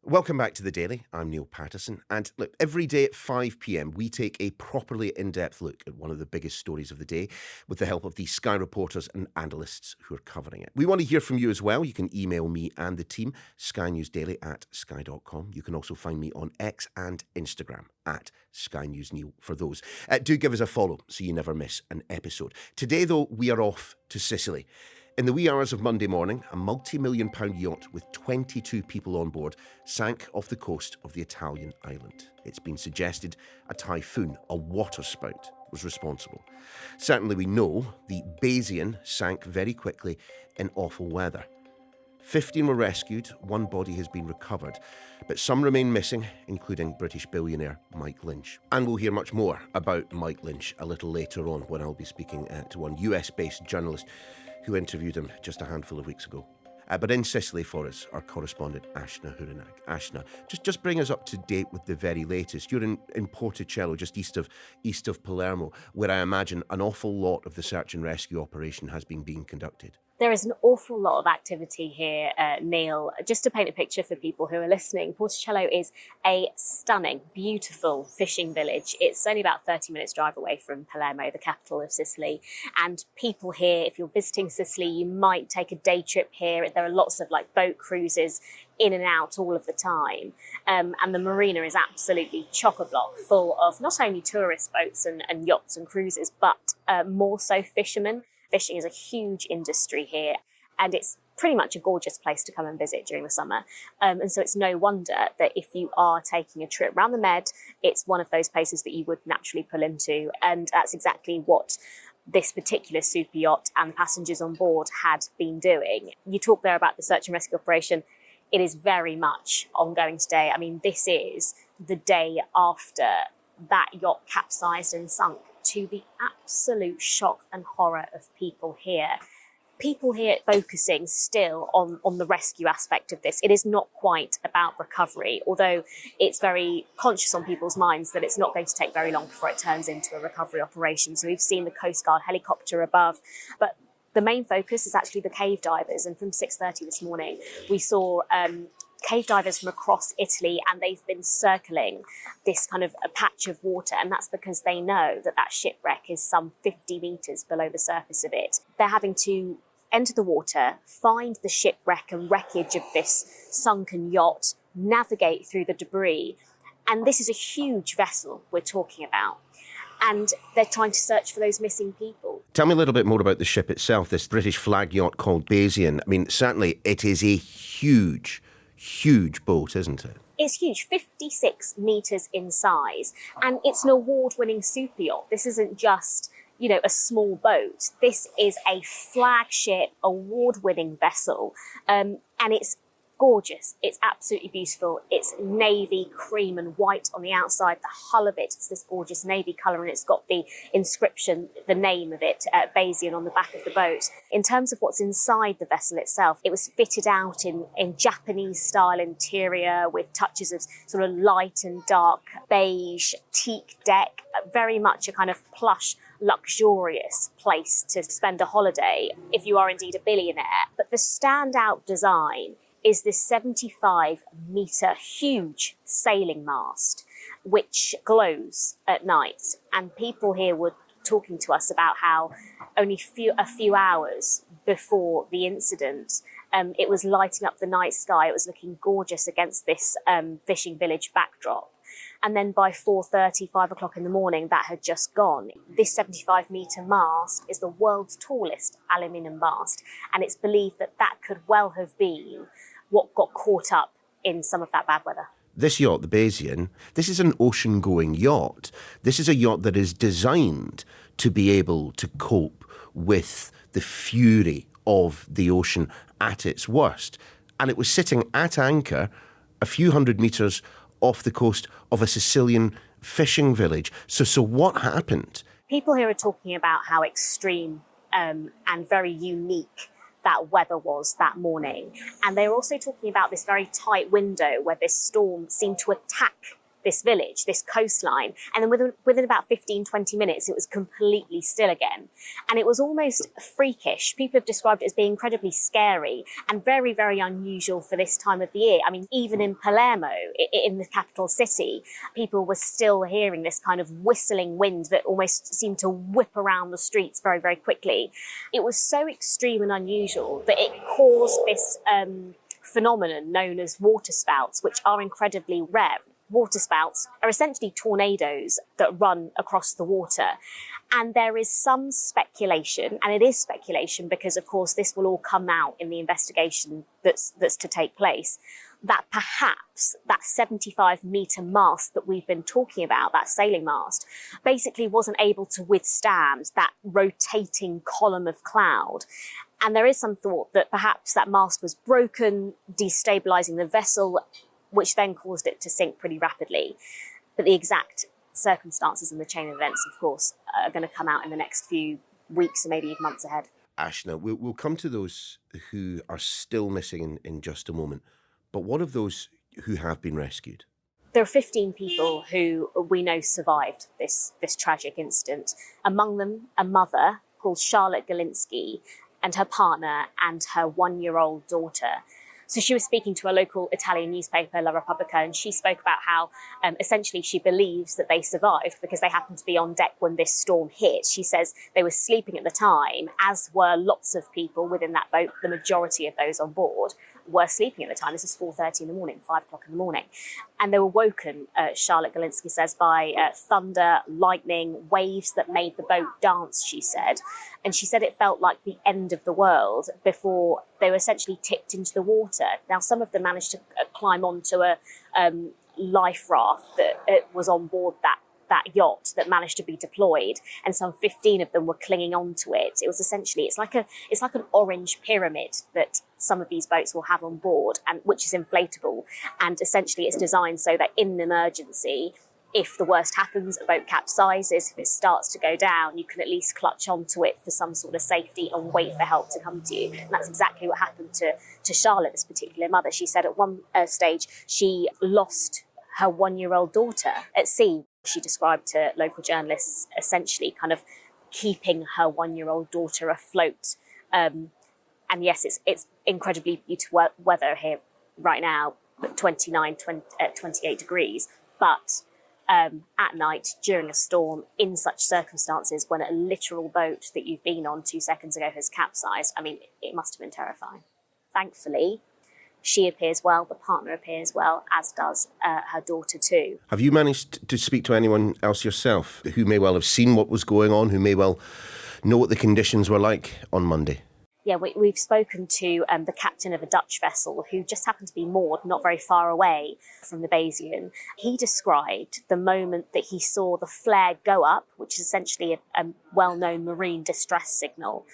Welcome back to The Daily. I'm Niall Paterson. And look, every day at 5 p.m, we take a properly in-depth look at one of the biggest stories of the day with the help of the Sky reporters and analysts who are covering it. We want to hear from you as well. You can email me and the team, skynewsdaily@sky.com. You can also find me on X and Instagram at Sky News Neil for those. Do give us a follow so you never miss an episode. Today, though, we are off to Sicily. In the wee hours of Monday morning, a multi-million-pound yacht with 22 people on board sank off the coast of the Italian island. It's been suggested a typhoon, a waterspout, was responsible. Certainly we know the Bayesian sank very quickly in awful weather. 15 were rescued, one body has been recovered, but some remain missing, including British billionaire Mike Lynch. And we'll hear much more about Mike Lynch a little later on when I'll be speaking to one US-based journalist who interviewed him just a handful of weeks ago. But in Sicily for us, our correspondent Ashna Hurynag. Ashna, just bring us up to date with the very latest. You're in Porticello, just east of Palermo, where I imagine an awful lot of the search and rescue operation has been being conducted. There is an awful lot of activity here, Neil. Just to paint a picture for people who are listening, Porticello is a stunning, beautiful fishing village. It's only about 30 minutes drive away from Palermo, the capital of Sicily. And people here, if you're visiting Sicily, you might take a day trip here. There are lots of boat cruises in and out all of the time. And the marina is absolutely chock-a-block, full of not only tourist boats and yachts and cruises, but more so fishermen. Fishing is a huge industry here, and it's pretty much a gorgeous place to come and visit during the summer. And so it's no wonder that if you are taking a trip around the Med, it's one of those places that you would naturally pull into. And that's exactly what this particular super yacht and the passengers on board had been doing. You talk there about the search and rescue operation. It is very much ongoing today. I mean, this is the day after that yacht capsized and sunk, to the absolute shock and horror of people here. People here focusing still on the rescue aspect of this. It is not quite about recovery, although it's very conscious on people's minds that it's not going to take very long before it turns into a recovery operation. So we've seen the Coast Guard helicopter above, but the main focus is actually the cave divers. And from 6:30 this morning, we saw cave divers from across Italy, and they've been circling this kind of a patch of water, and that's because they know that shipwreck is some 50 metres below the surface of it. They're having to enter the water, find the shipwreck and wreckage of this sunken yacht, navigate through the debris, and this is a huge vessel we're talking about. And they're trying to search for those missing people. Tell me a little bit more about the ship itself, this British flag yacht called Bayesian. I mean, certainly it is a huge boat, isn't it? It's huge, 56 metres in size, and it's an award-winning super yacht. This isn't just, a small boat. This is a flagship, award-winning vessel, and it's gorgeous. It's absolutely beautiful. It's navy, cream and white on the outside. The hull of it is this gorgeous navy colour, and it's got the inscription, the name of it, Bayesian, on the back of the boat. In terms of what's inside the vessel itself, it was fitted out in Japanese style interior with touches of sort of light and dark beige teak deck, very much a kind of plush, luxurious place to spend a holiday if you are indeed a billionaire. But the standout design is this 75-metre huge sailing mast, which glows at night. And people here were talking to us about how only a few hours before the incident, it was lighting up the night sky. It was looking gorgeous against this fishing village backdrop. And then by 4:30, 5 o'clock in the morning, that had just gone. This 75-metre mast is the world's tallest aluminium mast, and it's believed that could well have been what got caught up in some of that bad weather. This yacht, the Bayesian, this is an ocean-going yacht. This is a yacht that is designed to be able to cope with the fury of the ocean at its worst. And it was sitting at anchor a few hundred metres off the coast of a Sicilian fishing village. So what happened? People here are talking about how extreme and very unique that weather was that morning. And they're also talking about this very tight window where this storm seemed to attack this village, this coastline. And then within about 15, 20 minutes, it was completely still again. And it was almost freakish. People have described it as being incredibly scary and very, very unusual for this time of the year. I mean, even in Palermo, in the capital city, people were still hearing this kind of whistling wind that almost seemed to whip around the streets very, very quickly. It was so extreme and unusual that it caused this phenomenon known as waterspouts, which are incredibly rare. Waterspouts are essentially tornadoes that run across the water. And there is some speculation, and it is speculation because, of course, this will all come out in the investigation that's to take place, that perhaps that 75-metre mast that we've been talking about, that sailing mast, basically wasn't able to withstand that rotating column of cloud. And there is some thought that perhaps that mast was broken, destabilising the vessel, which then caused it to sink pretty rapidly. But the exact circumstances and the chain of events, of course, are going to come out in the next few weeks and maybe even months ahead. Ashna, we'll come to those who are still missing in just a moment. But what of those who have been rescued? There are 15 people who we know survived this tragic incident. Among them, a mother called Charlotte Galinsky and her partner and her 1-year-old daughter. So she was speaking to a local Italian newspaper, La Repubblica, and she spoke about how essentially she believes that they survived because they happened to be on deck when this storm hit. She says they were sleeping at the time, as were lots of people within that boat. The majority of those on board were sleeping at the time. This is 4:30 in the morning, 5 o'clock in the morning. And they were woken, Charlotte Galinsky says, by thunder, lightning, waves that made the boat dance, she said. And she said it felt like the end of the world before they were essentially tipped into the water. Now, some of them managed to climb onto a life raft that was on board that yacht that managed to be deployed, and some 15 of them were clinging onto it. It was essentially, it's like an orange pyramid that some of these boats will have on board, and which is inflatable. And essentially it's designed so that in an emergency, if the worst happens, a boat capsizes, if it starts to go down, you can at least clutch onto it for some sort of safety and wait for help to come to you. And that's exactly what happened to Charlotte, this particular mother. She said at one stage she lost her 1-year-old daughter at sea. She described to local journalists essentially kind of keeping her 1-year-old daughter afloat. And yes, it's incredibly beautiful weather here right now, 28 degrees. But at night, during a storm, in such circumstances, when a literal boat that you've been on 2 seconds ago has capsized, I mean, it must have been terrifying. Thankfully, she appears well, the partner appears well, as does her daughter too. Have you managed to speak to anyone else yourself who may well have seen what was going on, who may well know what the conditions were like on Monday? Yeah, we've spoken to the captain of a Dutch vessel who just happened to be moored not very far away from the Bayesian. He described the moment that he saw the flare go up, which is essentially a well-known marine distress signal.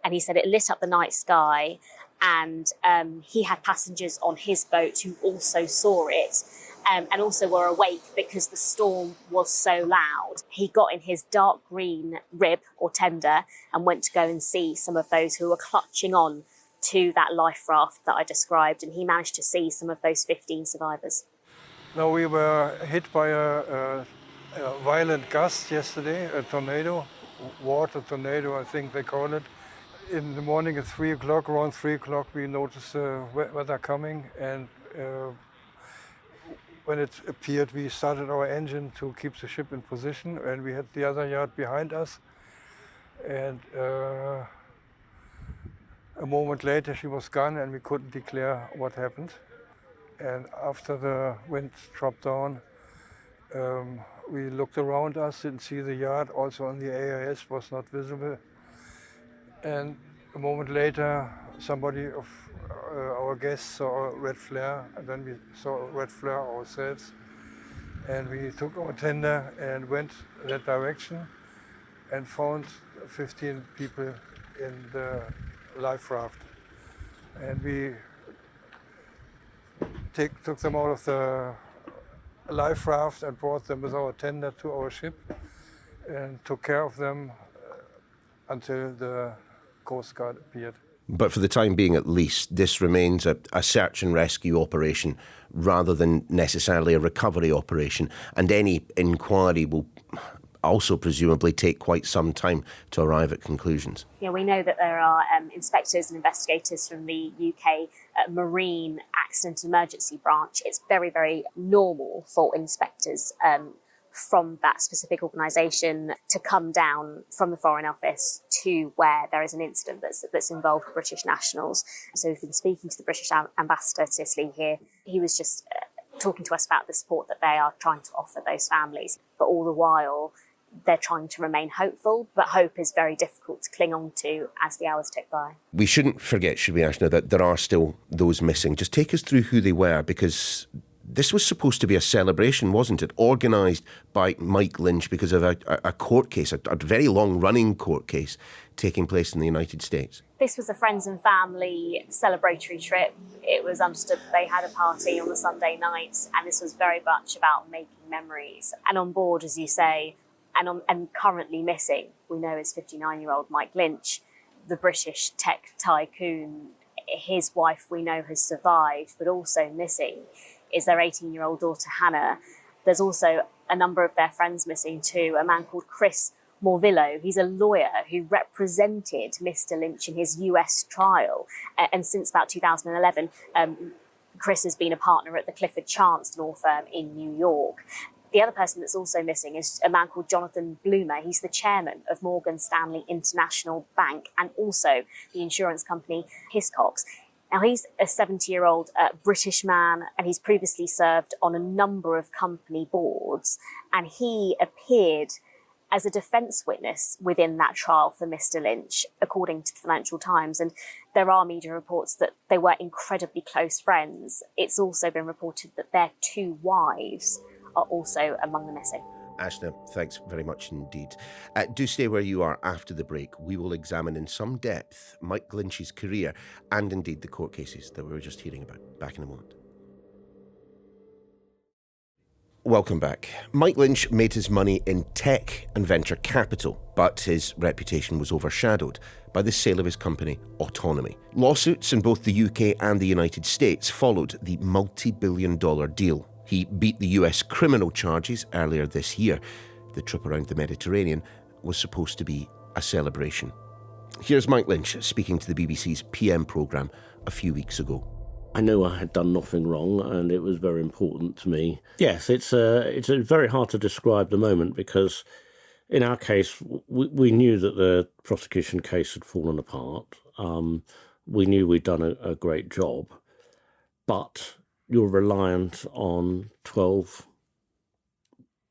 And he said it lit up the night sky, and he had passengers on his boat who also saw it. And also were awake because the storm was so loud. He got in his dark green rib or tender and went to go and see some of those who were clutching on to that life raft that I described, and he managed to see some of those 15 survivors. No, we were hit by a violent gust yesterday, a tornado, water tornado, I think they call it. In the morning at 3 o'clock, around 3 o'clock, we noticed weather coming, and when it appeared, we started our engine to keep the ship in position, and we had the other yacht behind us. And a moment later, she was gone, and we couldn't declare what happened. And after the wind dropped down, we looked around us, didn't see the yacht. Also on the AIS was not visible. And a moment later, somebody of our guests saw a red flare, and then we saw a red flare ourselves. And we took our tender and went that direction and found 15 people in the life raft. And we took them out of the life raft and brought them with our tender to our ship and took care of them until the Coast Guard appeared. But for the time being, at least, this remains a search and rescue operation rather than necessarily a recovery operation. And any inquiry will also presumably take quite some time to arrive at conclusions. Yeah, we know that there are inspectors and investigators from the UK Marine Accident and Emergency Branch. It's very, very normal for inspectors from that specific organisation to come down from the Foreign Office to where there is an incident that's involved British nationals. So we've been speaking to the British ambassador to Sicily here. He was just talking to us about the support that they are trying to offer those families. But all the while, they're trying to remain hopeful, but hope is very difficult to cling on to as the hours tick by. We shouldn't forget, should we, Ashna, that there are still those missing. Just take us through who they were, because this was supposed to be a celebration, wasn't it? Organised by Mike Lynch because of a court case, a very long-running court case taking place in the United States. This was a friends and family celebratory trip. It was understood that they had a party on the Sunday night, and this was very much about making memories. And on board, as you say, and currently missing, we know, is 59-year-old Mike Lynch, the British tech tycoon. His wife, we know, has survived, but also missing is their 18-year-old daughter, Hannah. There's also a number of their friends missing too, a man called Chris Morvillo. He's a lawyer who represented Mr. Lynch in his US trial. And since about 2011, Chris has been a partner at the Clifford Chance law firm in New York. The other person that's also missing is a man called Jonathan Bloomer. He's the chairman of Morgan Stanley International Bank and also the insurance company Hiscox. Now, he's a 70-year-old British man, and he's previously served on a number of company boards, and he appeared as a defence witness within that trial for Mr. Lynch, according to the Financial Times. And there are media reports that they were incredibly close friends. It's also been reported that their two wives are also among the missing. Ashna, thanks very much indeed. Do stay where you are after the break. We will examine in some depth Mike Lynch's career and indeed the court cases that we were just hearing about. Back in a moment. Welcome back. Mike Lynch made his money in tech and venture capital, but his reputation was overshadowed by the sale of his company, Autonomy. Lawsuits in both the UK and the United States followed the multi-billion-dollar deal. He beat the US criminal charges earlier this year. The trip around the Mediterranean was supposed to be a celebration. Here's Mike Lynch speaking to the BBC's PM programme a few weeks ago. I knew I had done nothing wrong, and it was very important to me. Yes, it's very hard to describe the moment, because in our case, we knew that the prosecution case had fallen apart. We knew we'd done a great job, but you're reliant on 12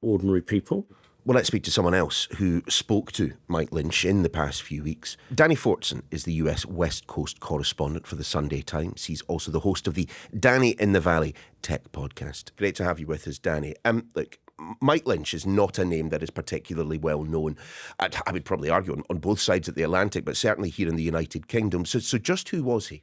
ordinary people. Well, let's speak to someone else who spoke to Mike Lynch in the past few weeks. Danny Fortson is the US West Coast correspondent for the Sunday Times. He's also the host of the Danny in the Valley tech podcast. Great to have you with us, Danny. Look, Mike Lynch is not a name that is particularly well known. I would probably argue on both sides of the Atlantic, but certainly here in the United Kingdom. So just who was he?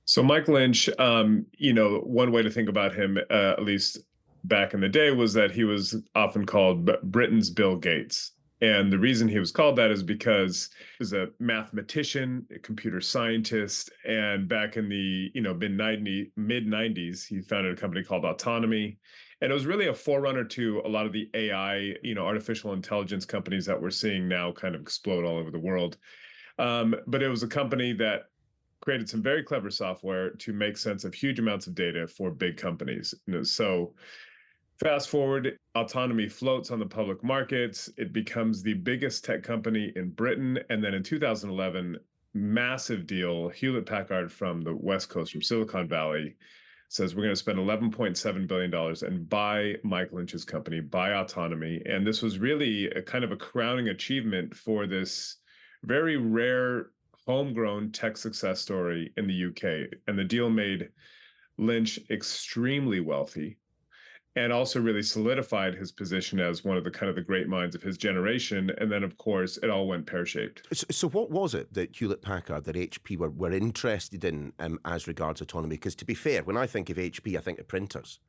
So Mike Lynch, one way to think about him, at least back in the day, was that he was often called Britain's Bill Gates. And the reason he was called that is because he was a mathematician, a computer scientist, and back in the mid-90s, he founded a company called Autonomy. And it was really a forerunner to a lot of the AI, artificial intelligence companies that we're seeing now kind of explode all over the world. But it was a company that created some very clever software to make sense of huge amounts of data for big companies. So fast forward, Autonomy floats on the public markets. It becomes the biggest tech company in Britain. And then in 2011, massive deal, Hewlett Packard from the West Coast, from Silicon Valley, says we're going to spend $11.7 billion and buy Mike Lynch's company, buy Autonomy. And this was really a kind of a crowning achievement for this very rare homegrown tech success story in the UK. And the deal made Lynch extremely wealthy and also really solidified his position as one of the kind of the great minds of his generation. And then, of course, it all went pear-shaped. So what was it that Hewlett Packard, that HP were interested in as regards Autonomy? Because to be fair, when I think of HP, I think of printers.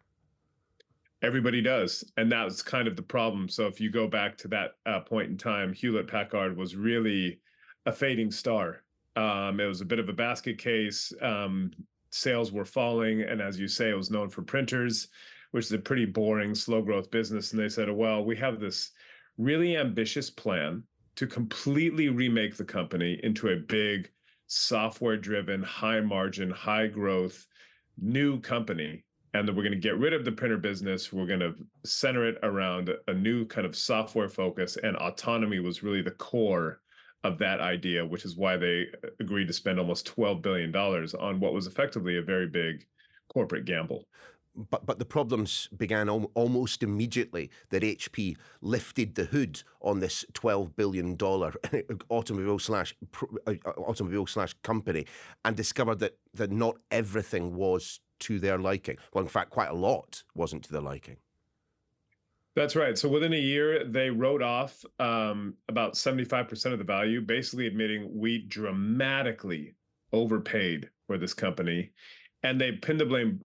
Everybody does. And that's kind of the problem. So if you go back to that point in time, Hewlett Packard was really a fading star. It was a bit of a basket case. Sales were falling. And as you say, it was known for printers, which is a pretty boring, slow growth business. And they said, well, we have this really ambitious plan to completely remake the company into a big software driven, high margin, high growth new company. And then we're going to get rid of the printer business. We're going to center it around a new kind of software focus. And autonomy was really the core of that idea, which is why they agreed to spend almost $12 billion on what was effectively a very big corporate gamble. But the problems began almost immediately that HP lifted the hood on this $12 billion automobile slash company and discovered that not everything was to their liking. Well, in fact, quite a lot wasn't to their liking. That's right. So within a year, they wrote off about 75% of the value, basically admitting we dramatically overpaid for this company. And they pinned the blame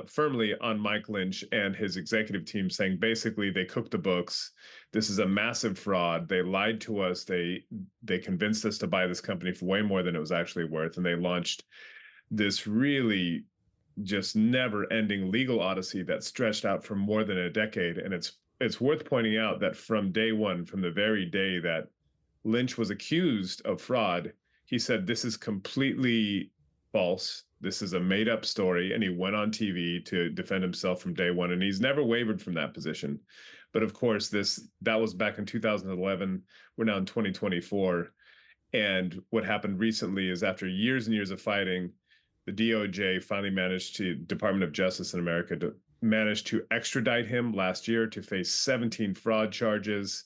firmly on Mike Lynch and his executive team, saying basically they cooked the books. This is a massive fraud. They lied to us. They convinced us to buy this company for way more than it was actually worth. And they launched this really just never-ending legal odyssey that stretched out for more than a decade. And it's worth pointing out that from day one, from the very day that Lynch was accused of fraud, he said, this is completely false. This is a made-up story. And he went on TV to defend himself from day one. And he's never wavered from that position. But of course, that was back in 2011. We're now in 2024. And what happened recently is after years and years of fighting, the DOJ finally Department of Justice in America, managed to extradite him last year to face 17 fraud charges.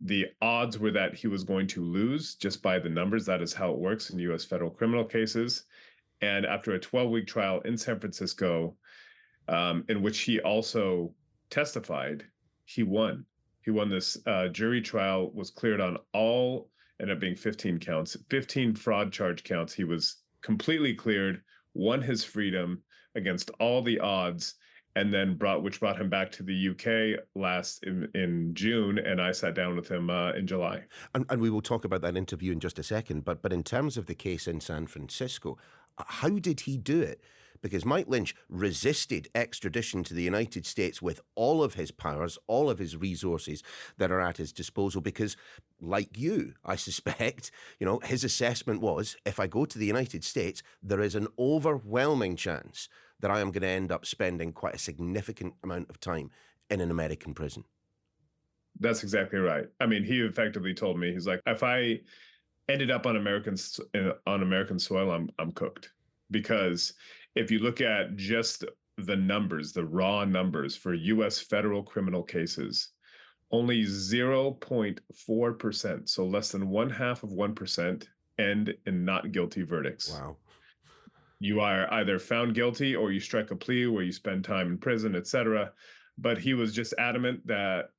The odds were that he was going to lose just by the numbers. That is how it works in U.S. federal criminal cases. And after a 12-week trial in San Francisco, in which he also testified, he won. He won this jury trial, was cleared on all, ended up being 15 counts, 15 fraud charge counts. He was completely cleared, won his freedom against all the odds, and then brought him back to the UK last in June, and I sat down with him in July. And we will talk about that interview in just a second. But in terms of the case in San Francisco, how did he do it? Because Mike Lynch resisted extradition to the United States with all of his powers, all of his resources that are at his disposal, because like you, I suspect, his assessment was, if I go to the United States, there is an overwhelming chance that I am going to end up spending quite a significant amount of time in an American prison. That's exactly right. I mean, he effectively told me, he's like, if I ended up on American soil, I'm cooked. Because if you look at just the numbers, the raw numbers for U.S. federal criminal cases, only 0.4%, so less than 0.5% end in not guilty verdicts. Wow. You are either found guilty or you strike a plea where you spend time in prison, etc. But he was just adamant that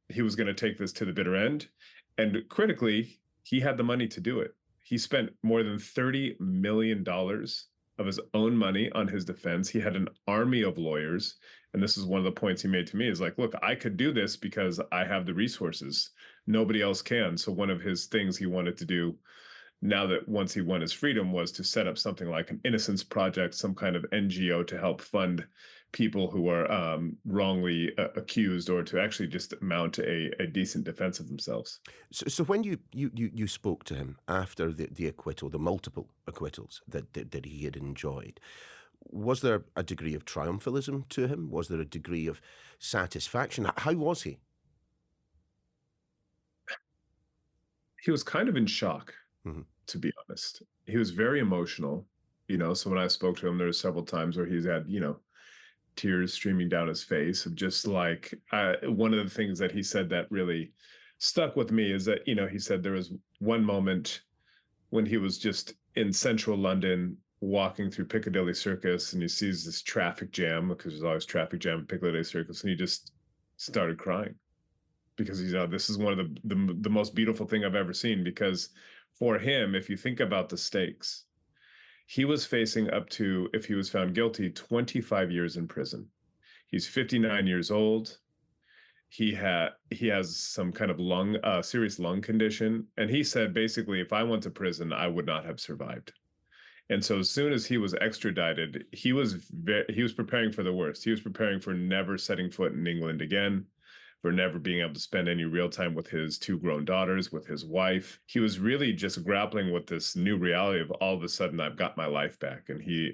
he was going to take this to the bitter end. And critically, he had the money to do it. He spent more than $30 million of his own money on his defense. He had an army of lawyers. And this is one of the points he made to me is like, look, I could do this because I have the resources. Nobody else can. So one of his things he wanted to do now that once he won his freedom was to set up something like an Innocence Project, some kind of NGO to help fund people who are wrongly accused, or to actually just mount a decent defense of themselves. So when you spoke to him after the acquittal, the multiple acquittals that he had enjoyed, was there a degree of triumphalism to him? Was there a degree of satisfaction? How was he? He was kind of in shock. Mm-hmm. To be honest, he was very emotional, so when I spoke to him, there were several times where he's had, tears streaming down his face of just like, one of the things that he said that really stuck with me is that, he said there was one moment when he was just in central London walking through Piccadilly Circus and he sees this traffic jam, because there's always traffic jam at Piccadilly Circus, and he just started crying because this is one of the most beautiful thing I've ever seen. Because for him, if you think about the stakes, he was facing up to, if he was found guilty, 25 years in prison. He's 59 years old. he has some kind of serious lung condition, and he said basically, if I went to prison, I would not have survived. And so as soon as he was extradited, he was preparing for the worst. He was preparing for never setting foot in England again, for never being able to spend any real time with his 2 grown daughters, with his wife. He was really just grappling with this new reality of all of a sudden I've got my life back. And he,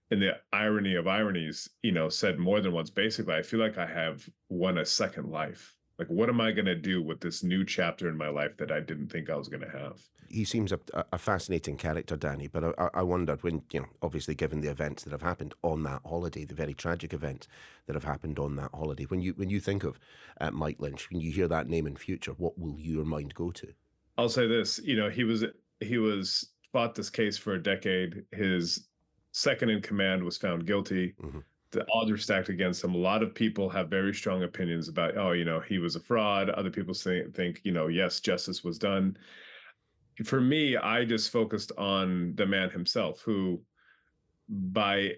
in the irony of ironies, said more than once, basically, I feel like I have won a second life. Like, what am I going to do with this new chapter in my life that I didn't think I was going to have? He seems a fascinating character, Danny, but I wondered when, obviously given the events that have happened on that holiday, the very tragic events that have happened on that holiday, when you think of Mike Lynch, when you hear that name in future, what will your mind go to? I'll say this, he was fought this case for a decade. His second in command was found guilty. Mm-hmm. The odds are stacked against him. A lot of people have very strong opinions about, he was a fraud. Other people think, yes, justice was done. For me, I just focused on the man himself, who by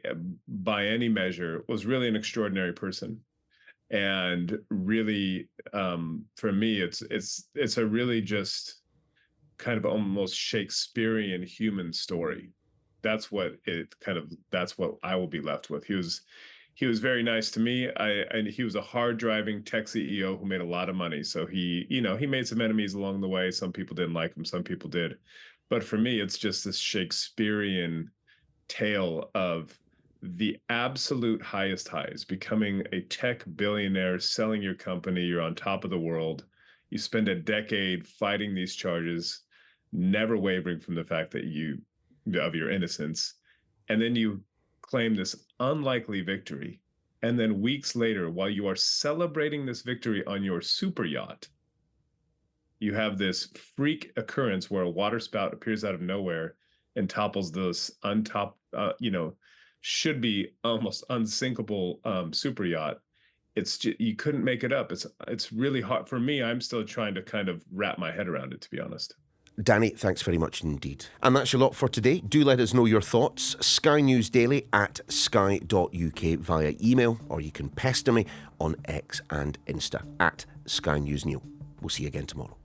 any measure was really an extraordinary person. And really, for me, it's a really just kind of almost Shakespearean human story. That's what I will be left with. He was very nice to me. And he was a hard driving tech CEO who made a lot of money. So he made some enemies along the way. Some people didn't like him. Some people did. But for me, it's just this Shakespearean tale of the absolute highest highs, becoming a tech billionaire, selling your company. You're on top of the world. You spend a decade fighting these charges, never wavering from the fact that of your innocence, and then you claim this unlikely victory, and then weeks later, while you are celebrating this victory on your super yacht, you have this freak occurrence where a water spout appears out of nowhere and topples this should be almost unsinkable super yacht. It's just, you couldn't make it up. It's really hard for me. I'm still trying to kind of wrap my head around it, to be honest. Danny, thanks very much indeed. And that's your lot for today. Do let us know your thoughts. Sky News Daily at sky.uk via email, or you can pester me on X and Insta at Sky News Neil. We'll see you again tomorrow.